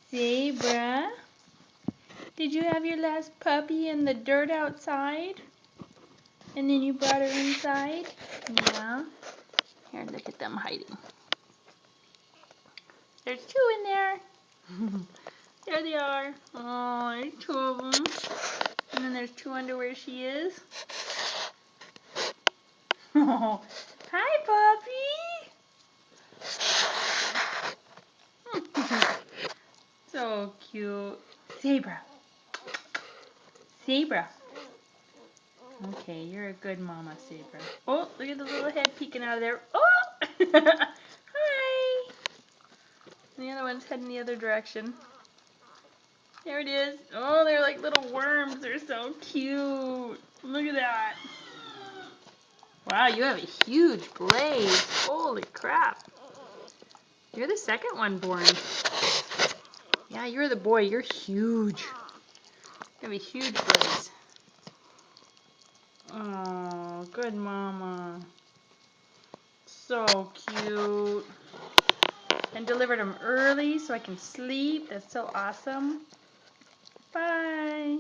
Sabra, did you have your last puppy in the dirt outside? And then you brought her inside? Yeah. Here, look at them hiding. There's two in there. There they are. Oh, there's two of them. And then there's two under where she is. Oh, hi, puppy. So cute. Sabra. Sabra. Okay, you're a good mama, Sabra. Oh, look at the little head peeking out of there. Oh! Hi! And the other one's heading the other direction. There it is. Oh, they're like little worms. They're so cute. Look at that. Wow, you have a huge blaze. Holy crap. You're the second one born. Yeah, you're the boy. You're huge. You have a huge blaze. Oh, good mama. So cute. And delivered them early so I can sleep. That's so awesome. Bye.